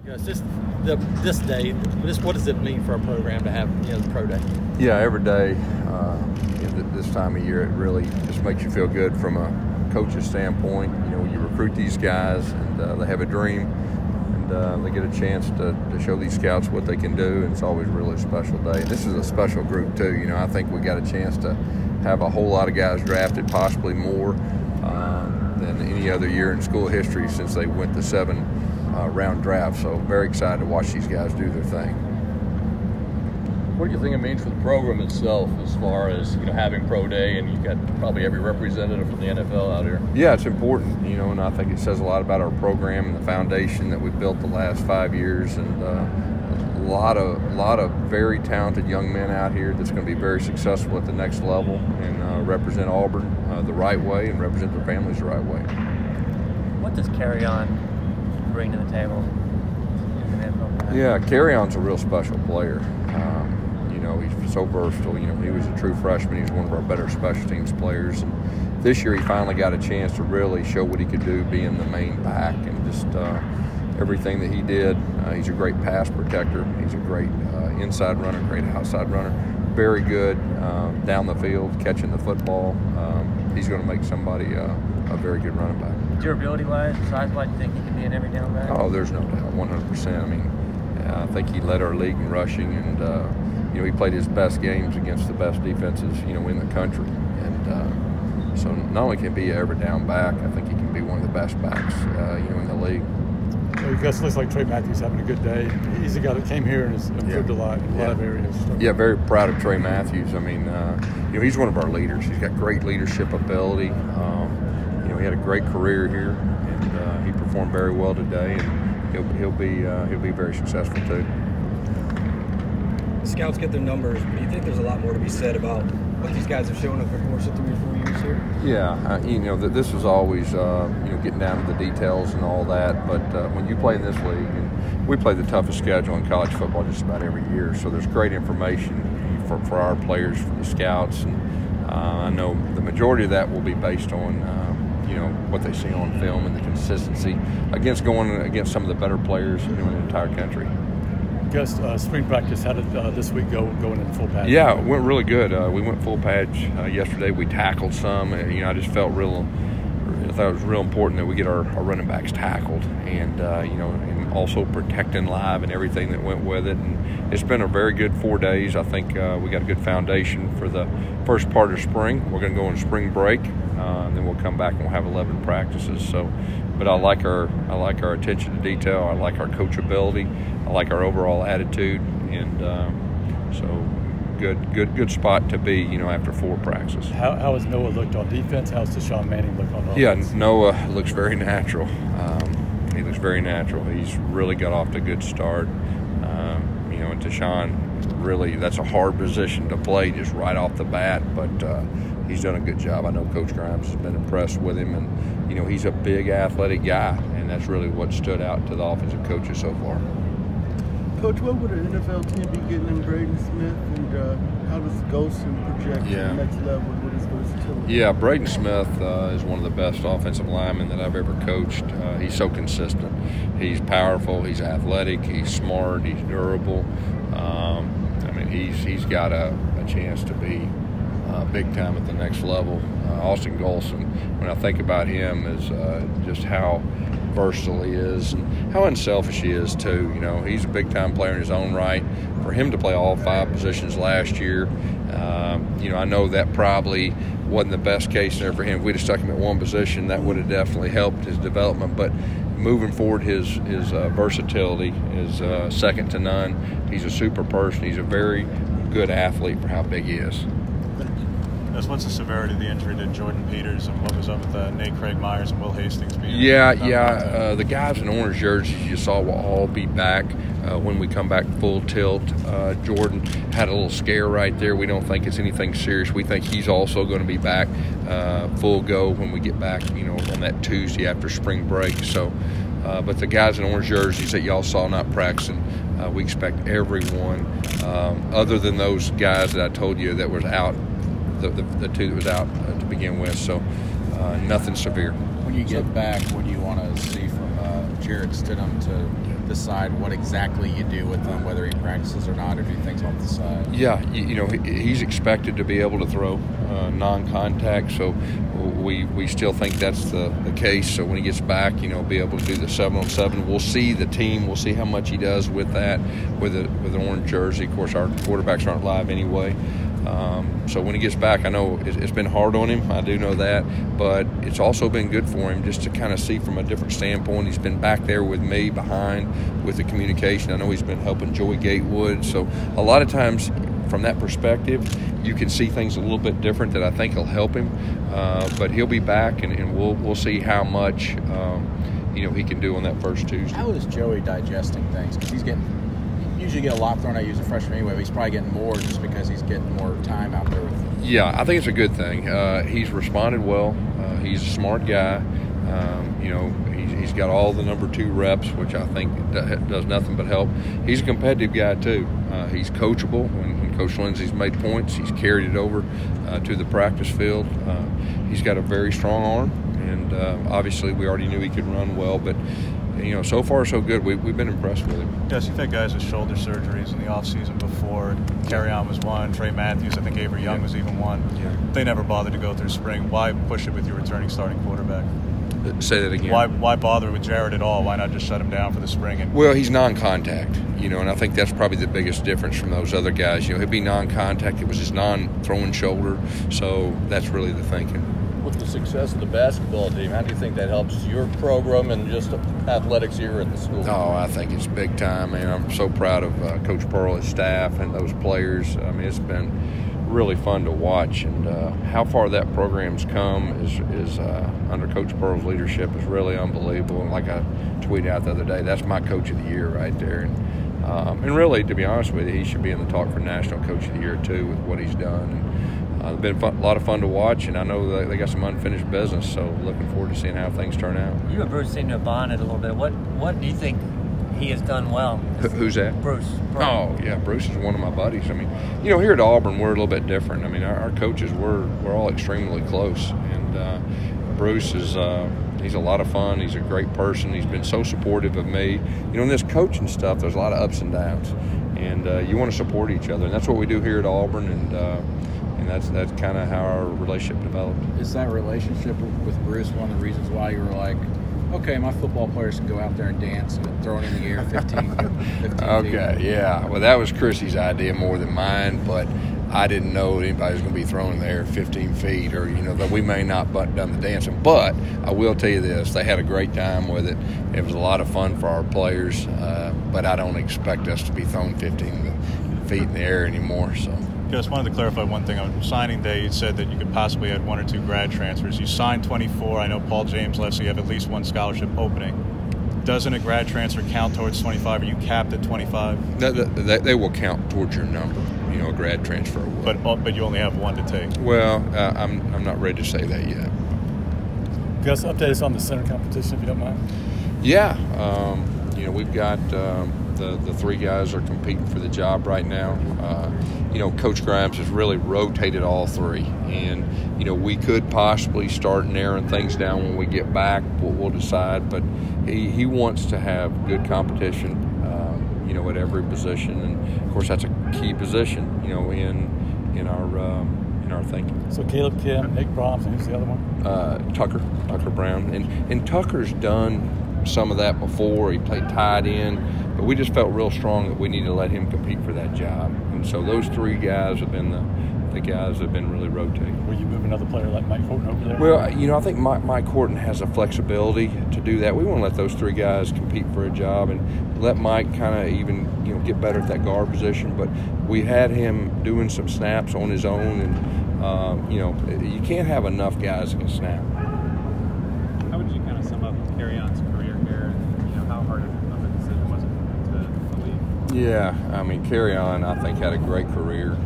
It's just this day. What does it mean for a program to have the pro day? Yeah, every day this time of year, it really just makes you feel good from a coach's standpoint. You recruit these guys, and they have a dream, and they get a chance to show these scouts what they can do, and it's always really a special day. This is a special group too. I think we got a chance to have a whole lot of guys drafted, possibly more than any other year in school history since they went the 7-round draft. So very excited to watch these guys do their thing. What do you think it means for the program itself as far as having pro day, and you've got probably every representative from the NFL out here? Yeah, it's important, and I think it says a lot about our program and the foundation that we've built the last 5 years, and a lot of very talented young men out here that's going to be very successful at the next level and represent Auburn the right way and represent their families the right way. What does Carry On bring to the table? Yeah, Carry On's a real special player. He's so versatile. He was a true freshman. He was one of our better special teams players. And this year he finally got a chance to really show what he could do being the main back, and just everything that he did. He's a great pass protector. He's a great inside runner, great outside runner. Very good down the field, catching the football. He's going to make somebody a very good running back. Durability-wise, size-wise, do you think he can be an every down back? Oh, there's no doubt, 100%. I think he led our league in rushing, and he played his best games against the best defenses, in the country. And so not only can he be an every down back, I think he can be one of the best backs, in the league. Gus, looks like Trey Matthews having a good day. He's a guy that came here and has improved a lot in a lot of areas. Yeah, very proud of Trey Matthews. I mean, he's one of our leaders. He's got great leadership ability. He had a great career here, and he performed very well today, and he'll be very successful too. Scouts get their numbers, but do you think there's a lot more to be said about what these guys have shown over the course of 3 or 4 years here? Yeah, that this was always getting down to the details and all that, but when you play in this league, and we play the toughest schedule in college football just about every year, so there's great information for our players, for the scouts, and I know the majority of that will be based on what they see on film and the consistency going against some of the better players in the entire country. Gus, spring practice, how did this week going into full patch? Yeah, it went really good. We went full patch yesterday. We tackled some. I just felt I thought it was real important that we get our running backs tackled, and and also protecting live and everything that went with it. And it's been a very good 4 days. I think we got a good foundation for the first part of spring. We're going to go on spring break, and then we'll come back and we'll have 11 practices. So, but I like our attention to detail. I like our coachability. I like our overall attitude, and so good spot to be, after 4 practices. How has Noah looked on defense? How's Deshaun Manning look on offense? Yeah, Noah looks very natural. He looks very natural. He's really got off to a good start. And Deshaun, really, that's a hard position to play just right off the bat, but he's done a good job. I know Coach Grimes has been impressed with him, and he's a big athletic guy, and that's really what stood out to the offensive coaches so far. Coach, what would an NFL team be getting in Braden Smith, and how does Golson project to the next level with his versatility? Yeah, Braden Smith is one of the best offensive linemen that I've ever coached. He's so consistent. He's powerful. He's athletic. He's smart. He's durable. He's got a chance to be big time at the next level. Austin Golson, when I think about him, is just how versatile he is and how unselfish he is too. He's a big time player in his own right. For him to play all 5 positions last year, I know that probably wasn't the best case there for him. If we'd have stuck him at one position, that would have definitely helped his development. But moving forward, his versatility is second to none. He's a super person. He's a very good athlete for how big he is. What's the severity of the injury to Jordan Peters, and what was up with Nate Craig Myers and Will Hastings being? The guys in orange jerseys you saw will all be back when we come back full tilt. Jordan had a little scare right there. We don't think it's anything serious. We think he's also going to be back full go when we get back, on that Tuesday after spring break. So, but the guys in orange jerseys that y'all saw not practicing, we expect everyone, other than those guys that I told you that was out. The 2 that was out to begin with, so nothing severe. When you get back, what do you want to see from Jarrett Stidham to decide what exactly you do with them, whether he practices or not, or do things off the side? Yeah, he's expected to be able to throw non-contact, so we still think that's the case. So when he gets back, be able to do the 7-on-7. We'll see the team. We'll see how much he does with that, with an orange jersey. Of course, our quarterbacks aren't live anyway. So when he gets back, I know it's been hard on him. I do know that, but it's also been good for him just to kind of see from a different standpoint. He's been back there with me behind with the communication. I know he's been helping Joey Gatewood. So a lot of times from that perspective, you can see things a little bit different that I think will help him. But he'll be back, and we'll see how much he can do on that first Tuesday. How is Joey digesting things? Because he's usually get a lot thrown at you as a freshman anyway, but he's probably getting more just because he's getting more time out there with him. Yeah, I think it's a good thing. He's responded well. He's a smart guy. He's got all the number 2 reps, which I think does nothing but help. He's a competitive guy too. He's coachable. When Coach Lindsey's made points, he's carried it over to the practice field. He's got a very strong arm, and obviously we already knew he could run well, but so far so good. We've been impressed with him. Yes, you've had guys with shoulder surgeries in the offseason before. Carry-on was one. Trey Matthews, I think Avery Young was even one. Yeah. They never bothered to go through spring. Why push it with your returning starting quarterback? Say that again. Why bother with Jared at all? Why not just shut him down for the spring? Well, he's non-contact, and I think that's probably the biggest difference from those other guys. He'll be non-contact. It was his non-throwing shoulder, so that's really the thinking. With the success of the basketball team, how do you think that helps your program and just athletics here at the school? Oh, I think it's big time, man. I'm so proud of Coach Pearl, his staff, and those players. I mean, it's been really fun to watch, and how far that program's come is under Coach Pearl's leadership is really unbelievable. And like I tweeted out the other day, that's my Coach of the Year right there. And really, to be honest with you, he should be in the talk for National Coach of the Year too with what he's done. And, it's been a lot of fun to watch, and I know they got some unfinished business, so looking forward to seeing how things turn out. You and Bruce seem to have bonded a little bit. What do you think he has done well? Who's that? Bruce. Oh, yeah, Bruce is one of my buddies. I mean, here at Auburn, we're a little bit different. I mean, our coaches, we're all extremely close, and Bruce is he's a lot of fun. He's a great person. He's been so supportive of me. In this coaching stuff, there's a lot of ups and downs, and you want to support each other, and that's what we do here at Auburn, and that's kind of how our relationship developed. Is that relationship with Bruce one of the reasons why you were like, okay, my football players can go out there and dance and throw it in the air 15 Okay, feet? Yeah. Well, that was Chrissy's idea more than mine, but I didn't know anybody was going to be thrown in the air 15 feet or, that we may not have done the dancing. But I will tell you this, they had a great time with it. It was a lot of fun for our players, but I don't expect us to be thrown 15 feet in the air anymore, so. Just wanted to clarify one thing. On signing day, you said that you could possibly add 1 or 2 grad transfers. You signed 24. I know Paul James left, so you have at least 1 scholarship opening. Doesn't a grad transfer count towards 25? Are you capped at 25? They will count towards your number. A grad transfer will. But you only have 1 to take. Well, I'm not ready to say that yet. Gus, update us on the center competition, if you don't mind. Yeah, we've got the 3 guys are competing for the job right now. Coach Grimes has really rotated all 3, and we could possibly start narrowing things down when we get back. We'll decide, but he wants to have good competition, at every position, and of course that's a key position, in our thinking. So Caleb Kim, Nick Brahms, and who's the other one? Tucker Brown, and Tucker's done some of that before. He played tight end, but we just felt real strong that we needed to let him compete for that job. And so those 3 guys have been the guys that have been really rotating. Will you move another player like Mike Horton over there? Well, I think Mike Horton has a flexibility to do that. We want to let those 3 guys compete for a job and let Mike kind of even, get better at that guard position. But we had him doing some snaps on his own, and, you can't have enough guys that can snap. How would you kind of sum up Carry-On's career here, and how hard of a decision was it to leave? Yeah, I mean, Carry-On, I think, had a great career.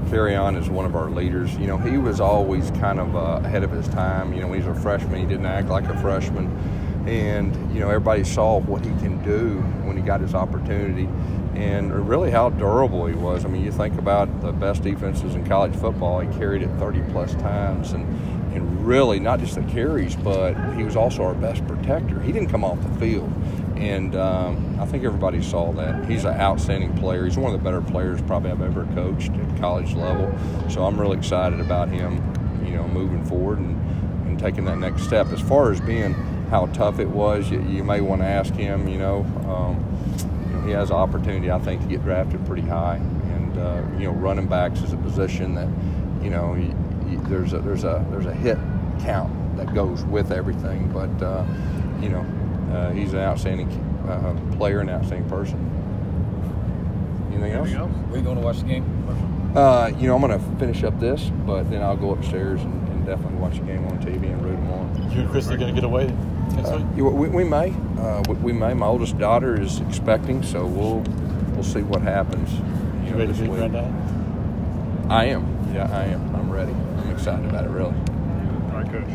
Carry-On is one of our leaders. He was always kind of ahead of his time. When he was a freshman, he didn't act like a freshman. And, everybody saw what he can do when he got his opportunity and really how durable he was. I mean, you think about the best defenses in college football, he carried it 30-plus times. And really, not just the carries, but he was also our best protector. He didn't come off the field. And I think everybody saw that. He's an outstanding player. He's one of the better players probably I've ever coached at college level. So I'm really excited about him, moving forward and taking that next step. As far as being how tough it was, you may want to ask him, he has an opportunity, I think, to get drafted pretty high. And, running backs is a position that, there's a hit count that goes with everything. But, he's an outstanding player and outstanding person. Anything else? Were you going to watch the game? I'm going to finish up this, but then I'll go upstairs and definitely watch the game on TV and root them on. You and Chris are going to get away next week? We may. We may. My oldest daughter is expecting, so we'll see what happens. You ready to beat Granddad? I am. Yeah, I am. I'm ready. I'm excited about it, really. All right, Coach.